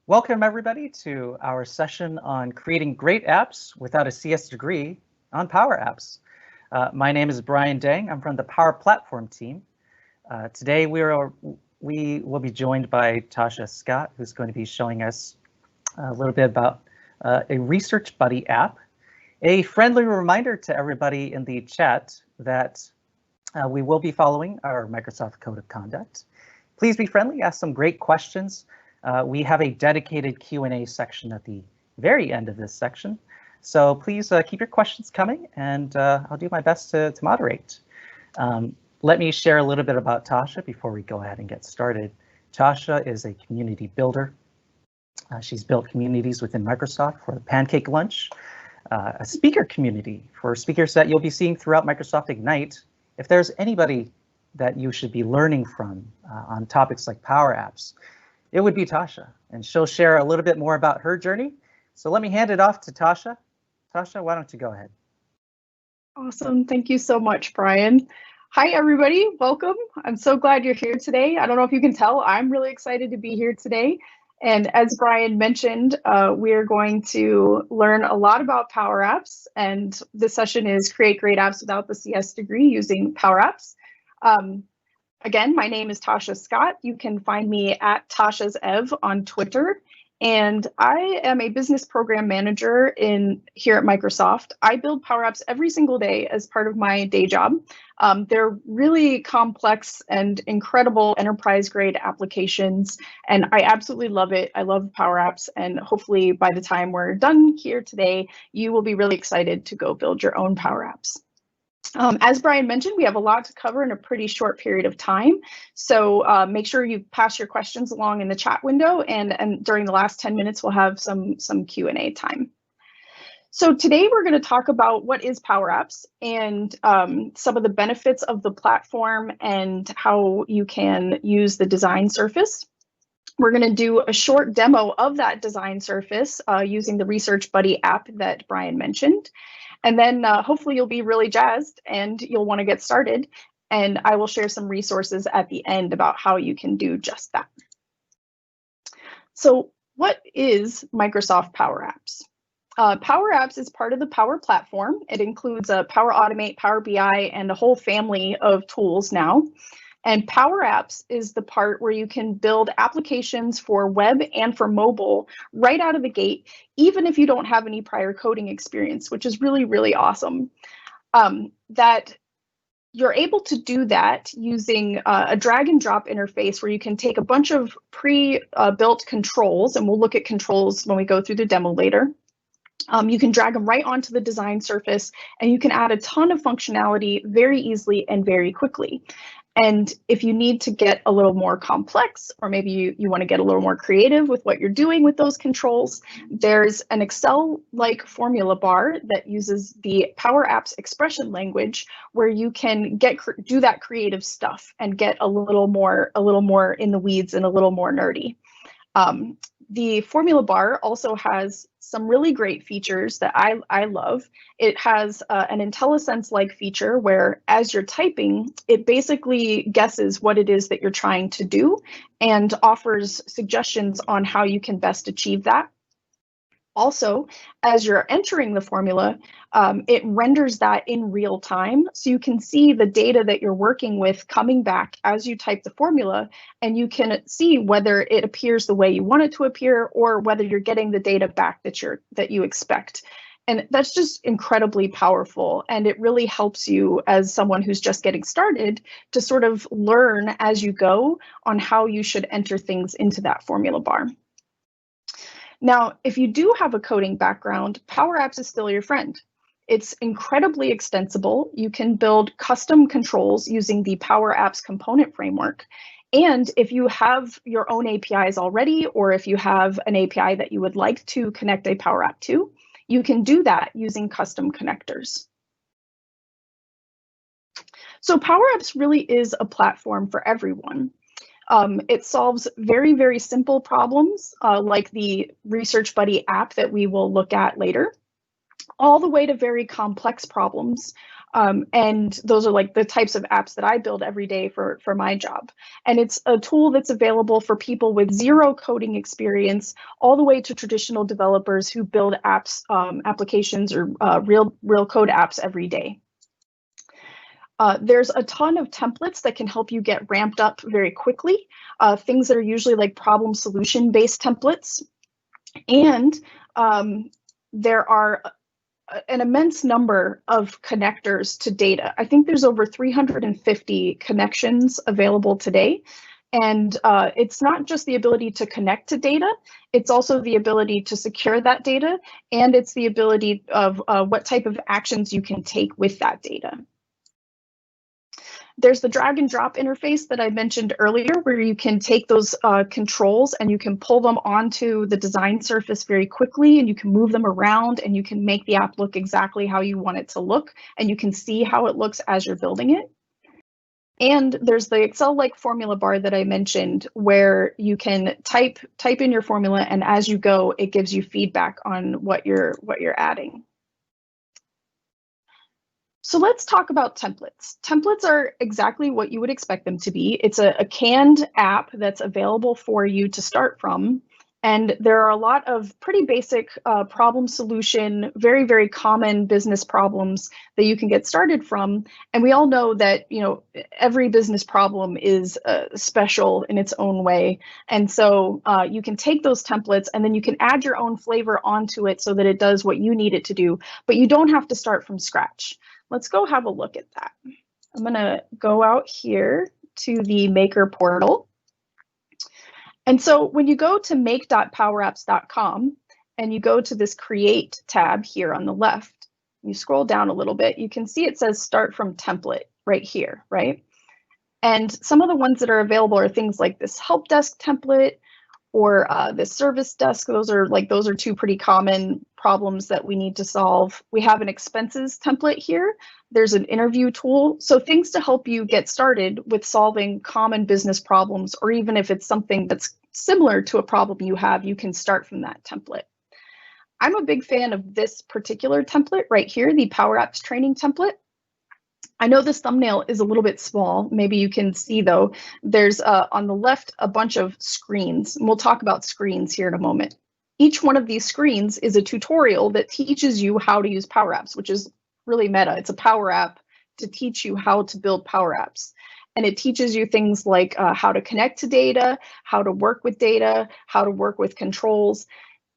Welcome everybody to our session on creating great apps without a CS degree on Power Apps. My name is Brian Dang. I'm from the Power Platform team. Today we will be joined by Tasha Scott, who's going to be showing us a little bit about a Research Buddy app. A friendly reminder to everybody in the chat that we will be following our Microsoft Code of Conduct. Please be friendly, ask some great questions. We have a dedicated Q&A section at the very end of this section. So please keep your questions coming, and I'll do my best to moderate. Let me share a little bit about Tasha before we go ahead and get started. Tasha is a community builder. She's built communities within Microsoft for the Pancake Lunch, a speaker community for speakers that you'll be seeing throughout Microsoft Ignite. If there's anybody that you should be learning from on topics like Power Apps, it would be Tasha, and she'll share a little bit more about her journey. So let me hand it off to Tasha. Tasha, why don't you go ahead? Awesome. Thank you so much, Brian. Hi, everybody. Welcome. I'm so glad you're here today. I don't know if you can tell, I'm really excited to be here today. And as Brian mentioned, we're going to learn a lot about Power Apps. And this session is Create Great Apps Without the CS Degree using Power Apps. Again, my name is Tasha Scott. You can find me at Tasha's Ev on Twitter. And I am a business program manager here at Microsoft. I build Power Apps every single day as part of my day job. They're really complex and incredible enterprise-grade applications, and I absolutely love it. I love Power Apps, and hopefully by the time we're done here today, you will be really excited to go build your own Power Apps. As Brian mentioned, we have a lot to cover in a pretty short period of time. So make sure you pass your questions along in the chat window, and during the last 10 minutes, we'll have some Q&A time. So today we're going to talk about what is Power Apps and some of the benefits of the platform and how you can use the design surface. We're going to do a short demo of that design surface using the Research Buddy app that Brian mentioned. And then hopefully you'll be really jazzed and you'll want to get started. And I will share some resources at the end about how you can do just that. So what is Microsoft Power Apps? Power Apps is part of the Power Platform. It includes Power Automate, Power BI, and a whole family of tools now. And Power Apps is the part where you can build applications for web and for mobile right out of the gate, even if you don't have any prior coding experience, which is really, really awesome. That you're able to do that using a drag and drop interface where you can take a bunch of pre-built controls, and we'll look at controls when we go through the demo later. You can drag them right onto the design surface, and you can add a ton of functionality very easily and very quickly. And if you need to get a little more complex, or maybe you want to get a little more creative with what you're doing with those controls, there's an Excel-like formula bar that uses the Power Apps expression language, where you can do that creative stuff and get a little more in the weeds and a little more nerdy. The formula bar also has some really great features that I love. It has an IntelliSense-like feature where, as you're typing, it basically guesses what it is that you're trying to do and offers suggestions on how you can best achieve that. Also, as you're entering the formula, it renders that in real time, so you can see the data that you're working with coming back as you type the formula, and you can see whether it appears the way you want it to appear or whether you're getting the data back that you expect. And that's just incredibly powerful, and it really helps you as someone who's just getting started to sort of learn as you go on how you should enter things into that formula bar. Now, if you do have a coding background, Power Apps is still your friend. It's incredibly extensible. You can build custom controls using the Power Apps component framework. And if you have your own APIs already, or if you have an API that you would like to connect a Power App to, you can do that using custom connectors. So Power Apps really is a platform for everyone. It solves very, very simple problems like the Research Buddy app that we will look at later, all the way to very complex problems And those are like the types of apps that I build every day for my job. And it's a tool that's available for people with zero coding experience, all the way to traditional developers who build apps, applications, or real code apps every day. There's a ton of templates that can help you get ramped up very quickly, things that are usually like problem solution based templates. And there are an immense number of connectors to data. I think there's over 350 connections available today. And it's not just the ability to connect to data, it's also the ability to secure that data, and it's the ability of what type of actions you can take with that data. There's the drag and drop interface that I mentioned earlier, where you can take those controls and you can pull them onto the design surface very quickly, and you can move them around, and you can make the app look exactly how you want it to look, and you can see how it looks as you're building it. And there's the Excel-like formula bar that I mentioned, where you can type in your formula, and as you go, it gives you feedback on what you're adding. So let's talk about templates. Templates are exactly what you would expect them to be. It's a canned app that's available for you to start from. And there are a lot of pretty basic problem solution, very, very common business problems that you can get started from. And we all know that, you know, every business problem is special in its own way. And so you can take those templates and then you can add your own flavor onto it so that it does what you need it to do, but you don't have to start from scratch. Let's go have a look at that. I'm going to go out here to the Maker portal. And so when you go to make.powerapps.com and you go to this Create tab here on the left, you scroll down a little bit, you can see it says Start from Template right here, right? And some of the ones that are available are things like this Help Desk template or this Service Desk. Those are two pretty common problems that we need to solve. We have an Expenses template here. There's an Interview tool. So things to help you get started with solving common business problems, or even if it's something that's similar to a problem you have, you can start from that template. I'm a big fan of this particular template right here, the Power Apps training template. I know this thumbnail is a little bit small. Maybe you can see though, there's on the left a bunch of screens, and we'll talk about screens here in a moment. Each one of these screens is a tutorial that teaches you how to use Power Apps, which is really meta. It's a Power App to teach you how to build Power Apps. And it teaches you things like how to connect to data, how to work with data, how to work with controls.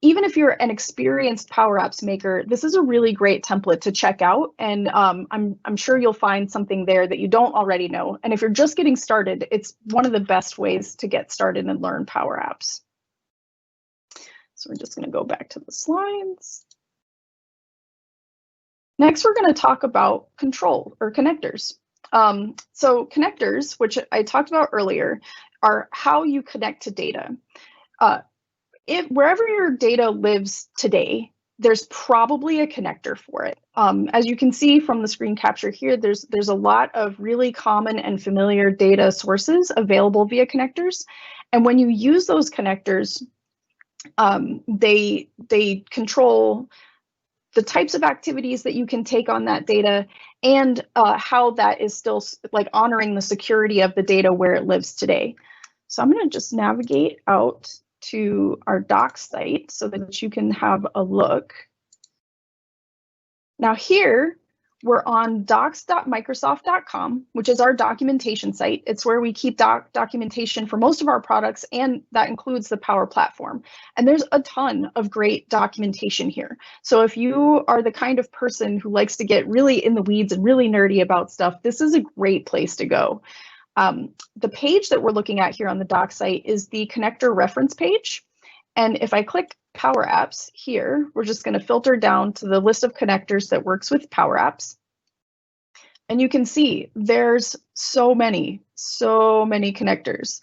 Even if you're an experienced Power Apps maker, this is a really great template to check out. And I'm sure you'll find something there that you don't already know. And if you're just getting started, it's one of the best ways to get started and learn Power Apps. So we're just going to go back to the slides. Next, we're going to talk about control or connectors. So connectors, which I talked about earlier, are how you connect to data. Wherever your data lives today, there's probably a connector for it. As you can see from the screen capture here, there's a lot of really common and familiar data sources available via connectors. And when you use those connectors, they control the types of activities that you can take on that data, and how that is still like honoring the security of the data where it lives today. So I'm going to just navigate out to our docs site so that you can have a look. Now here, we're on docs.microsoft.com, which is our documentation site. It's where we keep documentation for most of our products, and that includes the Power Platform. And there's a ton of great documentation here. So if you are the kind of person who likes to get really in the weeds and really nerdy about stuff, this is a great place to go. The page that we're looking at here on the doc site is the connector reference page. And if I click Power Apps here, we're just going to filter down to the list of connectors that works with Power Apps. And you can see there's so many connectors.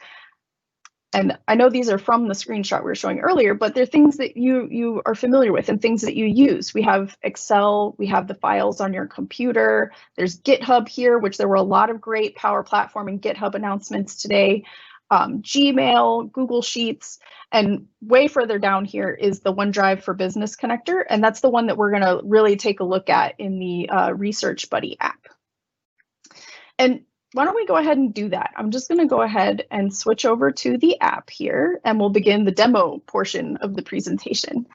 And I know these are from the screenshot we were showing earlier, but they're things that you are familiar with and things that you use. We have Excel, we have the files on your computer. There's GitHub here, which there were a lot of great Power Platform and GitHub announcements today. Gmail, Google Sheets, and way further down here is the OneDrive for Business connector, and that's the one that we're going to really take a look at in the Research Buddy app. And why don't we go ahead and do that? I'm just going to go ahead and switch over to the app here, and we'll begin the demo portion of the presentation.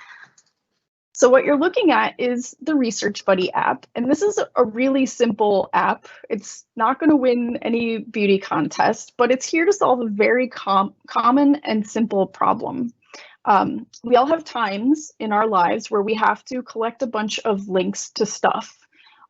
So what you're looking at is the Research Buddy app, and this is a really simple app. It's not going to win any beauty contest, but it's here to solve a very common and simple problem. We all have times in our lives where we have to collect a bunch of links to stuff,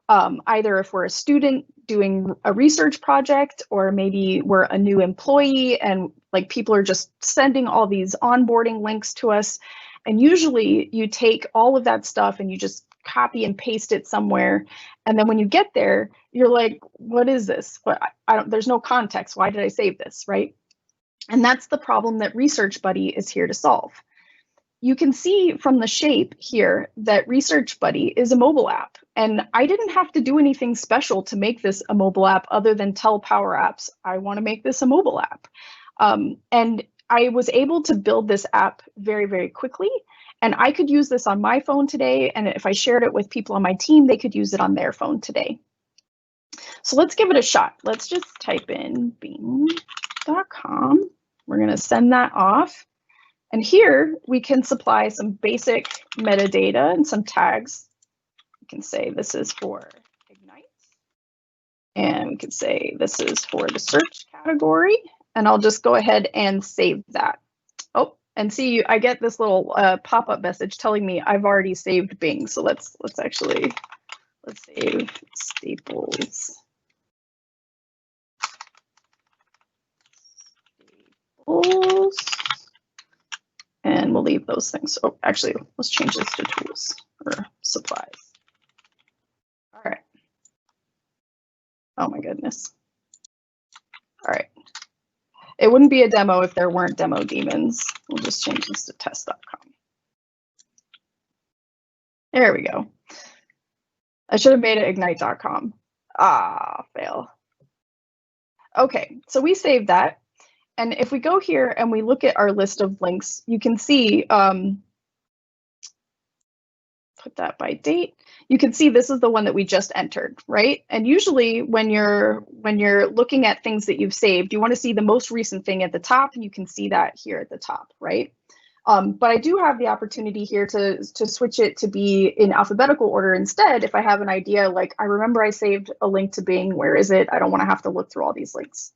either if we're a student doing a research project, or maybe we're a new employee and like people are just sending all these onboarding links to us. And usually you take all of that stuff and you just copy and paste it somewhere. And then when you get there, you're like, what is this? There's no context. Why did I save this, right? And that's the problem that Research Buddy is here to solve. You can see from the shape here that Research Buddy is a mobile app. And I didn't have to do anything special to make this a mobile app other than tell Power Apps, I want to make this a mobile app. And I was able to build this app very, very quickly, and I could use this on my phone today, and if I shared it with people on my team, they could use it on their phone today. So let's give it a shot. Let's just type in bing.com. We're going to send that off, and here we can supply some basic metadata and some tags. We can say this is for Ignite, and we can say this is for the search category. And I'll just go ahead and save that. Oh, and see, I get this little pop-up message telling me I've already saved Bing. So let's save Staples. And we'll leave those things. Oh, actually, let's change this to tools or supplies. All right. Oh my goodness. All right. It wouldn't be a demo if there weren't demo demons. We'll just change this to test.com. There we go. I should have made it ignite.com. Ah, fail. Okay, so we saved that. And if we go here and we look at our list of links, you can see, put that by date. You can see this is the one that we just entered, right? And usually when you're looking at things that you've saved, you want to see the most recent thing at the top, and you can see that here at the top, right? But I do have the opportunity here to switch it to be in alphabetical order instead. If I have an idea, like I remember I saved a link to Bing, where is it? I don't want to have to look through all these links.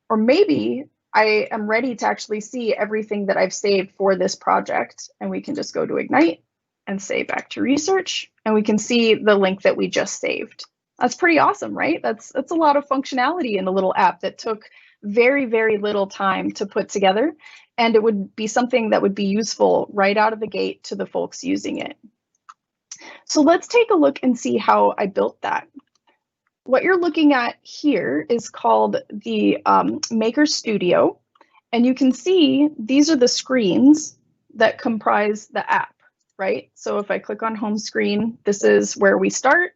Or maybe I am ready to actually see everything that I've saved for this project, and we can just go to Ignite and say back to research, and we can see the link that we just saved. That's pretty awesome, right? That's a lot of functionality in a little app that took very, very little time to put together, and it would be something that would be useful right out of the gate to the folks using it. So let's take a look and see how I built that. What you're looking at here is called the Maker Studio, and you can see these are the screens that comprise the app. Right? So if I click on home screen, this is where we start.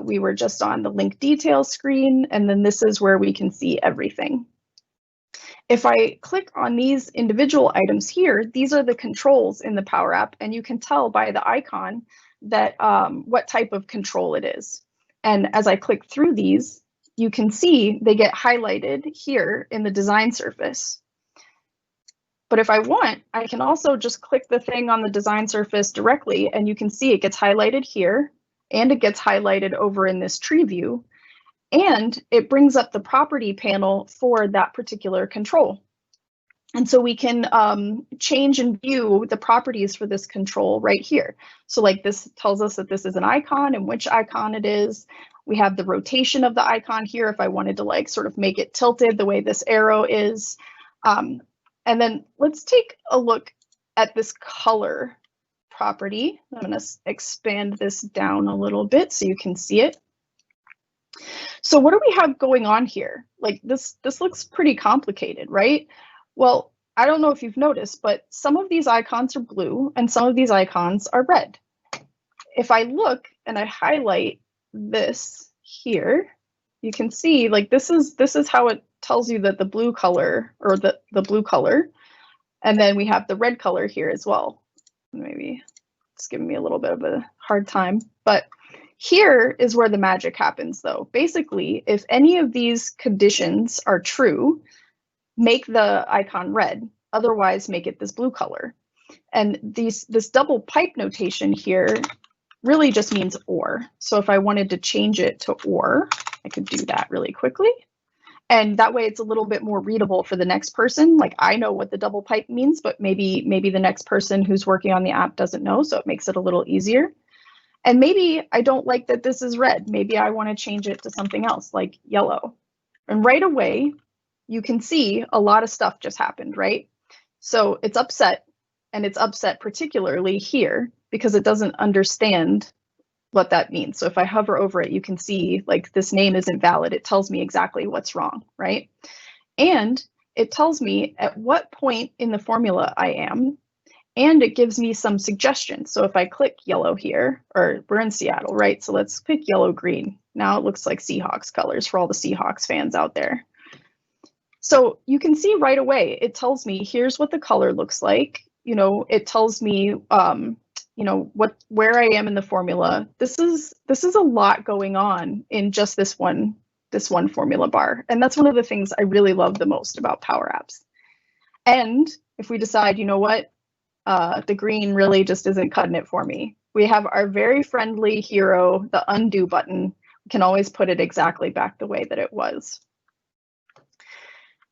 We were just on the link details screen, and then this is where we can see everything. If I click on these individual items here, these are the controls in the Power App, and you can tell by the icon that what type of control it is. And as I click through these, you can see they get highlighted here in the design surface. But if I want, I can also just click the thing on the design surface directly, and you can see it gets highlighted here, and it gets highlighted over in this tree view, and it brings up the property panel for that particular control. And so we can change and view the properties for this control right here. So like this tells us that this is an icon and which icon it is. We have the rotation of the icon here if I wanted to like sort of make it tilted the way this arrow is. And then let's take a look at this color property. I'm going to expand this down a little bit so you can see it. So what do we have going on here? Like this looks pretty complicated, right? Well, I don't know if you've noticed, but some of these icons are blue and some of these icons are red. If I look and I highlight this here, you can see like this is how it tells you that the blue color, or the blue color, and then we have the red color here as well. Maybe it's giving me a little bit of a hard time, but here is where the magic happens though. Basically, if any of these conditions are true, make the icon red, otherwise make it this blue color. And this double pipe notation here really just means or. So if I wanted to change it to or, I could do that really quickly. And that way it's a little bit more readable for the next person. Like I know what the double pipe means, but maybe the next person who's working on the app doesn't know, so it makes it a little easier. And maybe I don't like that this is red. Maybe I want to change it to something else like yellow. And right away, you can see a lot of stuff just happened, right? So it's upset, and it's upset particularly here because it doesn't understand what that means. So if I hover over it, you can see like this name isn't valid. It tells me exactly what's wrong, right? And it tells me at what point in the formula I am, and it gives me some suggestions. So if I click yellow here, or we're in Seattle, right? So let's pick yellow green. Now it looks like Seahawks colors for all the Seahawks fans out there. So you can see right away, it tells me here's what the color looks like. You know, it tells me, you know, where I am in the formula. This is a lot going on in just this one formula bar. And that's one of the things I really love the most about Power Apps. And if we decide, you know what, the green really just isn't cutting it for me, we have our very friendly hero, the undo button. We can always put it exactly back the way that it was.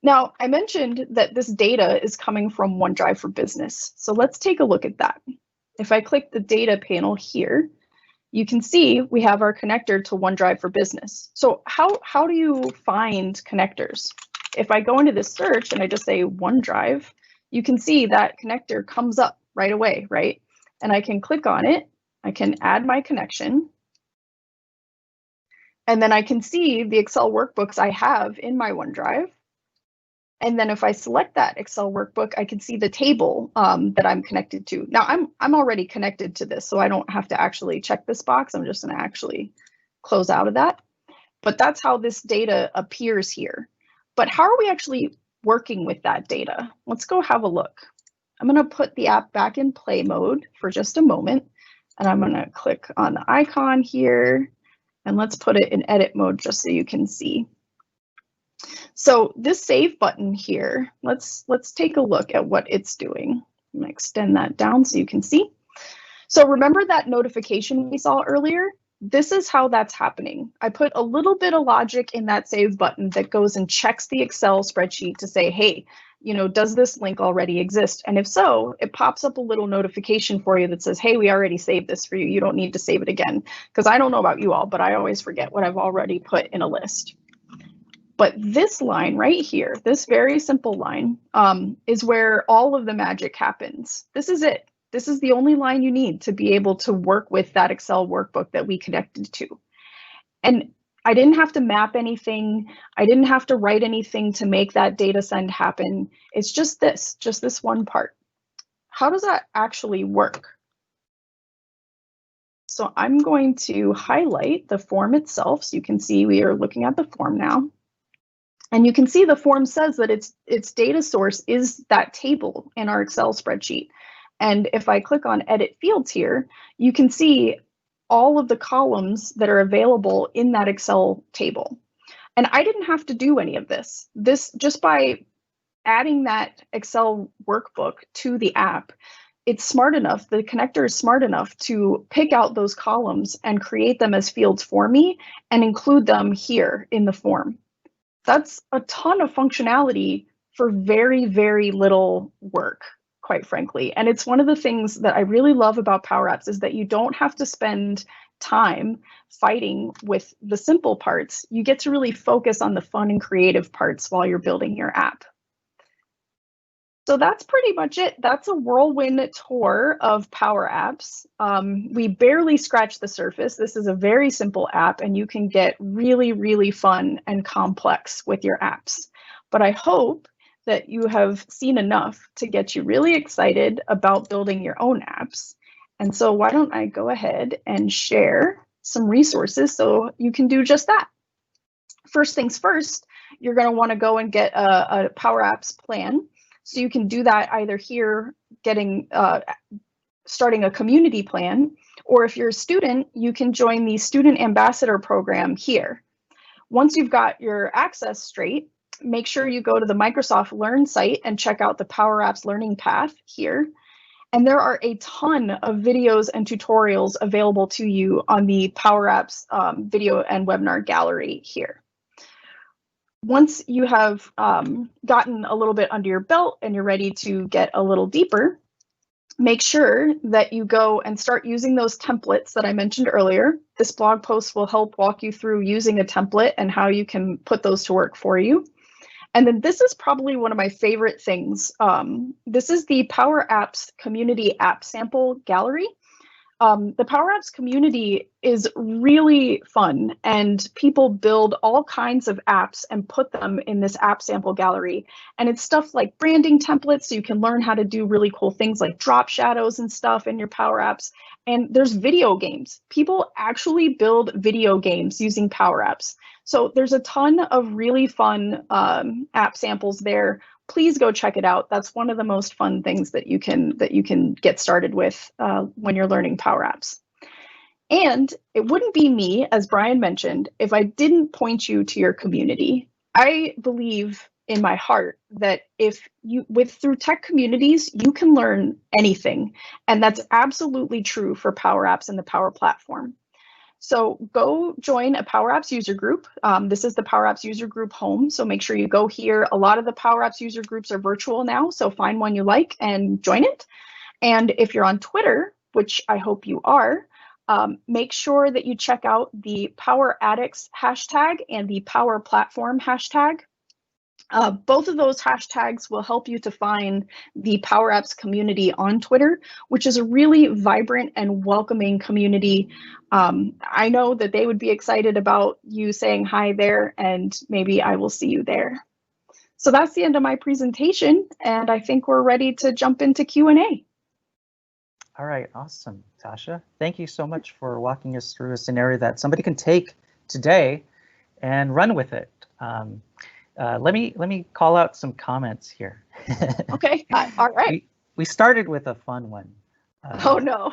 Now, I mentioned that this data is coming from OneDrive for Business. So let's take a look at that. If I click the data panel here, you can see we have our connector to OneDrive for Business. So how do you find connectors? If I go into this search and I just say OneDrive, you can see that connector comes up right away, right? And I can click on it. I can add my connection. And then I can see the Excel workbooks I have in my OneDrive. And then if I select that Excel workbook, I can see the table that I'm connected to. Now I'm already connected to this, so I don't have to actually check this box. I'm just going to actually close out of that. But that's how this data appears here. But how are we actually working with that data? Let's go have a look. I'm going to put the app back in play mode for just a moment. And I'm going to click on the icon here. And let's put it in edit mode just so you can see. So this save button here, let's take a look at what it's doing. I'm going to extend that down so you can see. So remember that notification we saw earlier? This is how that's happening. I put a little bit of logic in that save button that goes and checks the Excel spreadsheet to say, hey, you know, does this link already exist? And if so, it pops up a little notification for you that says, hey, we already saved this for you. You don't need to save it again. Because I don't know about you all, but I always forget what I've already put in a list. But this line right here, this very simple line, is where all of the magic happens. This is it. This is the only line you need to be able to work with that Excel workbook that we connected to. And I didn't have to map anything. I didn't have to write anything to make that data send happen. It's just this one part. How does that actually work? So I'm going to highlight the form itself so you can see we are looking at the form now. And you can see the form says that its data source is that table in our Excel spreadsheet. And if I click on edit fields here, you can see all of the columns that are available in that Excel table. And I didn't have to do any of this. Just by adding that Excel workbook to the app, it's smart enough, the connector is smart enough to pick out those columns and create them as fields for me and include them here in the form. That's a ton of functionality for very, very little work, quite frankly. And it's one of the things that I really love about Power Apps is that you don't have to spend time fighting with the simple parts. You get to really focus on the fun and creative parts while you're building your app. So that's pretty much it. That's a whirlwind tour of Power Apps. We barely scratched the surface. This is a very simple app, and you can get really, really fun and complex with your apps. But I hope that you have seen enough to get you really excited about building your own apps. And so why don't I go ahead and share some resources so you can do just that. First things first, you're going to want to go and get a Power Apps plan. So you can do that either here, starting a community plan, or if you're a student, you can join the Student Ambassador program here. Once you've got your access straight, make sure you go to the Microsoft Learn site and check out the Power Apps learning path here. And there are a ton of videos and tutorials available to you on the Power Apps video and webinar gallery here. Once you have gotten a little bit under your belt and you're ready to get a little deeper, make sure that you go and start using those templates that I mentioned earlier. This blog post will help walk you through using a template and how you can put those to work for you. And then this is probably one of my favorite things. This is the Power Apps Community App Sample Gallery. The Power Apps community is really fun, and people build all kinds of apps and put them in this app sample gallery. And it's stuff like branding templates, so you can learn how to do really cool things like drop shadows and stuff in your Power Apps. And there's video games. People actually build video games using Power Apps. So there's a ton of really fun app samples there. Please go check it out. That's one of the most fun things that you can get started with when you're learning Power Apps. And it wouldn't be me, as Brian mentioned, if I didn't point you to your community. I believe in my heart that through tech communities, you can learn anything. And that's absolutely true for Power Apps and the Power Platform. So go join a Power Apps user group. This is the Power Apps user group home, so make sure you go here. A lot of the Power Apps user groups are virtual now, so find one you like and join it. And if you're on Twitter, which I hope you are, make sure that you check out the Power Addicts hashtag and the Power Platform hashtag. Both of those hashtags will help you to find the Power Apps community on Twitter, which is a really vibrant and welcoming community. I know that they would be excited about you saying hi there, and maybe I will see you there. So that's the end of my presentation, and I think we're ready to jump into Q&A. All right, awesome, Tasha. Thank you so much for walking us through a scenario that somebody can take today and run with it. Let me call out some comments here. Okay, all right. We started with a fun one. Oh no.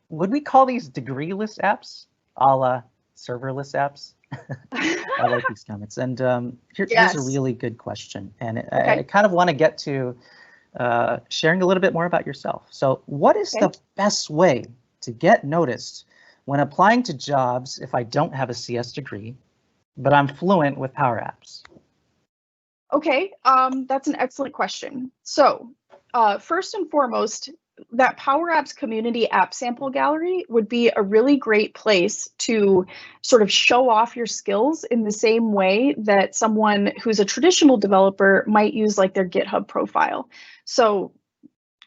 Would we call these degreeless apps, a la serverless apps? I like these comments. And here's a really good question. And I kind of want to get to sharing a little bit more about yourself. So what is the best way to get noticed when applying to jobs if I don't have a CS degree, but I'm fluent with Power Apps? Okay, that's an excellent question. So first and foremost, that Power Apps community app sample gallery would be a really great place to sort of show off your skills in the same way that someone who's a traditional developer might use like their GitHub profile. So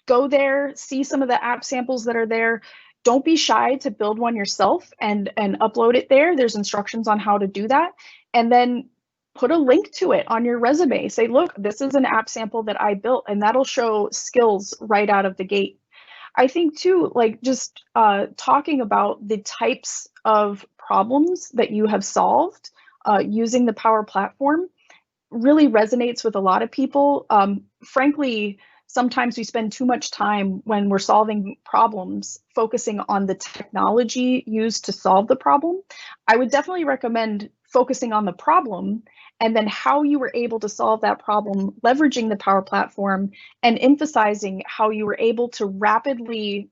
go there, see some of the app samples that are there. Don't be shy to build one yourself and upload it there. There's instructions on how to do that. And then put a link to it on your resume. Say, look, this is an app sample that I built, and that'll show skills right out of the gate. I think too, like just talking about the types of problems that you have solved using the Power Platform really resonates with a lot of people. Frankly, sometimes we spend too much time when we're solving problems focusing on the technology used to solve the problem. I would definitely recommend focusing on the problem and then how you were able to solve that problem, leveraging the Power Platform and emphasizing how you were able to rapidly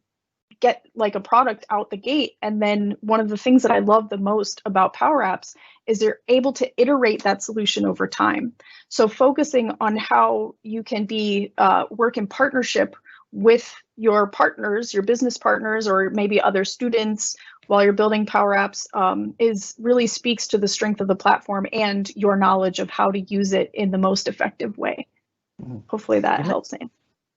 get like a product out the gate. And then one of the things that I love the most about Power Apps is they're able to iterate that solution over time. So focusing on how you can be work in partnership with your partners, your business partners, or maybe other students while you're building Power Apps is really speaks to the strength of the platform and your knowledge of how to use it in the most effective way. Hopefully that helps.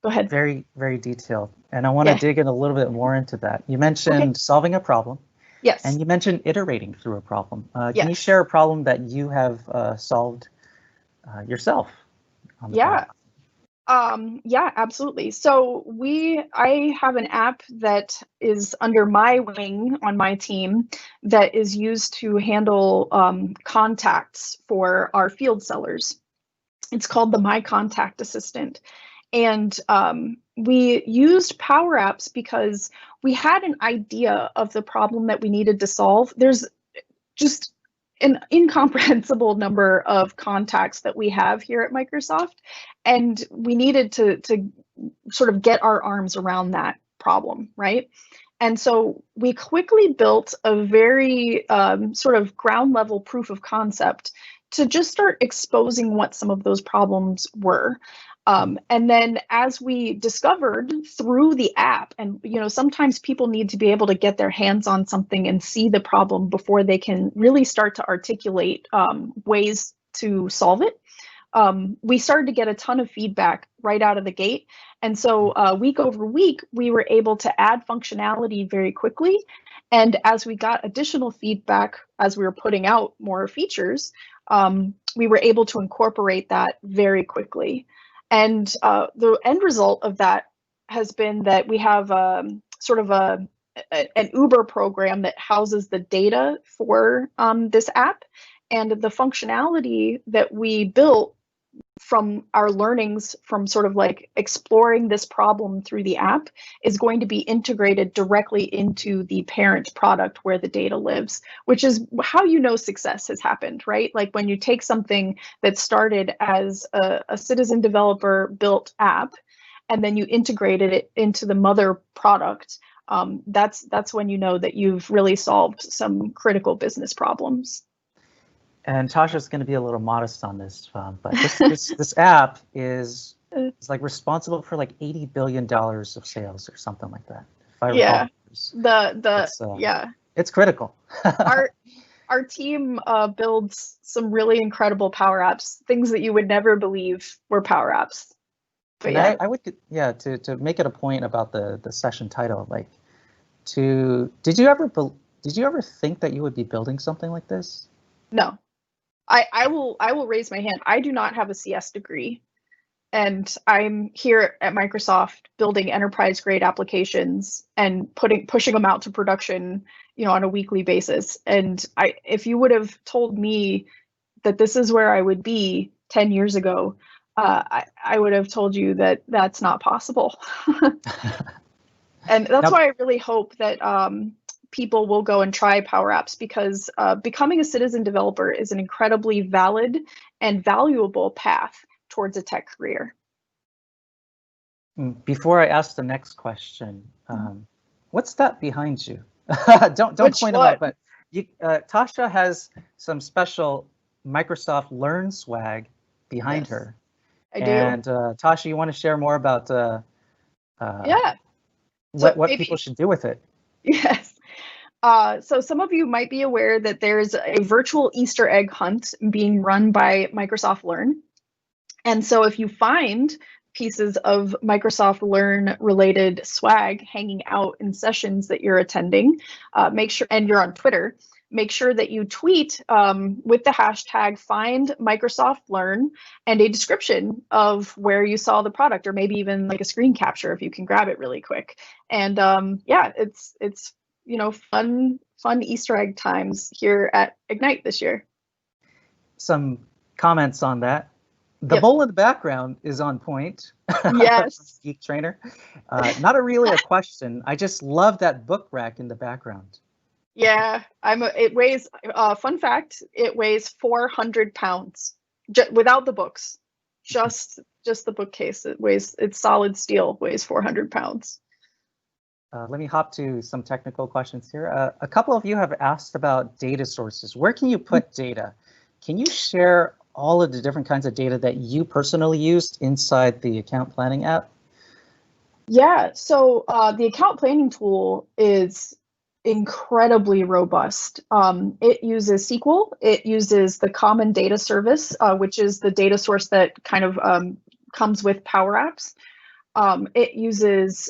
Go ahead. Very, very detailed. And I want to dig in a little bit more into that. You mentioned solving a problem. Yes. And you mentioned iterating through a problem. Can you share a problem that you have solved yourself? On the platform? Yeah, absolutely. So I have an app that is under my wing on my team that is used to handle contacts for our field sellers. It's called the My Contact Assistant. And we used Power Apps because we had an idea of the problem that we needed to solve. There's just an incomprehensible number of contacts that we have here at Microsoft, and we needed to sort of get our arms around that problem, right? And so we quickly built a very sort of ground level proof of concept to just start exposing what some of those problems were. And then as we discovered through the app, and sometimes people need to be able to get their hands on something and see the problem before they can really start to articulate ways to solve it. We started to get a ton of feedback right out of the gate. And so week over week, we were able to add functionality very quickly. And as we got additional feedback, as we were putting out more features, we were able to incorporate that very quickly. And the end result of that has been that we have sort of an Uber program that houses the data for this app. And the functionality that we built from our learnings from sort of like exploring this problem through the app is going to be integrated directly into the parent product where the data lives, which is how success has happened, right? Like when you take something that started as a citizen developer built app and then you integrated it into the mother product, that's when you know that you've really solved some critical business problems. And Tasha's going to be a little modest on this, but this app is like responsible for like $80 billion of sales or something like that. If I recall. Yeah, it's critical. Our team builds some really incredible Power Apps, things that you would never believe were Power Apps. But and yeah, I would to make it a point about the session title, like did you ever think that you would be building something like this? No. I will raise my hand. I do not have a CS degree, and I'm here at Microsoft building enterprise grade applications and pushing them out to production, on a weekly basis. And if you would have told me that this is where I would be 10 years ago, I would have told you that that's not possible. And that's why I really hope that people will go and try Power Apps, because becoming a citizen developer is an incredibly valid and valuable path towards a tech career. Before I ask the next question, what's that behind you? don't point them out, but Tasha has some special Microsoft Learn swag behind her. I do. And Tasha, you want to share more about what people should do with it? Yes. So some of you might be aware that there's a virtual Easter egg hunt being run by Microsoft Learn. And so if you find pieces of Microsoft Learn related swag hanging out in sessions that you're attending, make sure, and you're on Twitter, make sure that you tweet with the hashtag find Microsoft Learn and a description of where you saw the product, or maybe even like a screen capture if you can grab it really quick. And yeah, it's fun Easter egg times here at Ignite this year. Some comments on that. The bowl in the background is on point. Yes. Geek Trainer. Not really a question. I just love that book rack in the background. Yeah, it weighs, fun fact, it weighs 400 pounds without the books. Just the bookcase. It's solid steel, weighs 400 pounds. Let me hop to some technical questions here. A couple of you have asked about data sources. Where can you put data? Can you share all of the different kinds of data that you personally used inside the account planning app? Yeah, so the account planning tool is incredibly robust. It uses SQL. It uses the Common Data Service, which is the data source that kind of comes with Power Apps. It uses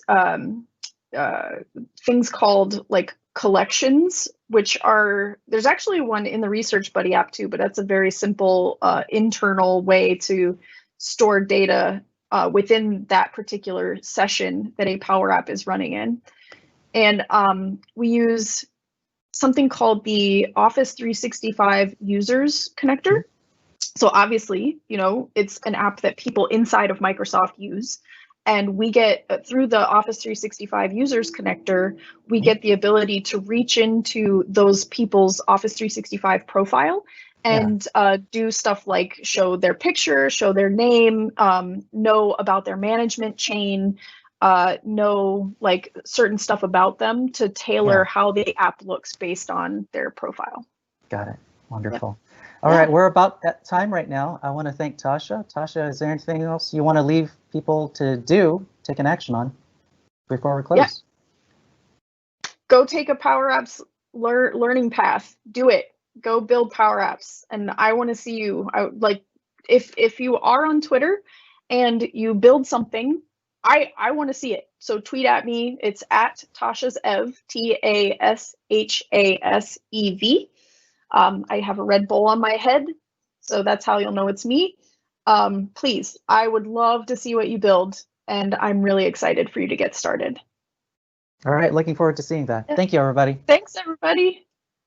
things called like collections, which there's actually one in the Research Buddy app too, but that's a very simple internal way to store data within that particular session that a Power App is running in. And we use something called the Office 365 Users Connector. So obviously, you know, it's an app that people inside of Microsoft use. And we get, through the Office 365 Users Connector, we get the ability to reach into those people's Office 365 profile and do stuff like show their picture, show their name, know about their management chain, know like certain stuff about them to tailor how the app looks based on their profile. Got it. Wonderful. All right, we're about at time right now. I want to thank Tasha. Tasha, is there anything else you want to leave people to do, take an action on before we close? Yeah. Go take a Power Apps learning path. Do it. Go build Power Apps. And I want to see you. If you are on Twitter and you build something, I want to see it. So tweet at me. It's at Tasha's Ev, TASHASEV. I have a red bowl on my head, so that's how you'll know it's me. Please, I would love to see what you build, and I'm really excited for you to get started. All right, looking forward to seeing that. Thank you, everybody. Thanks, everybody.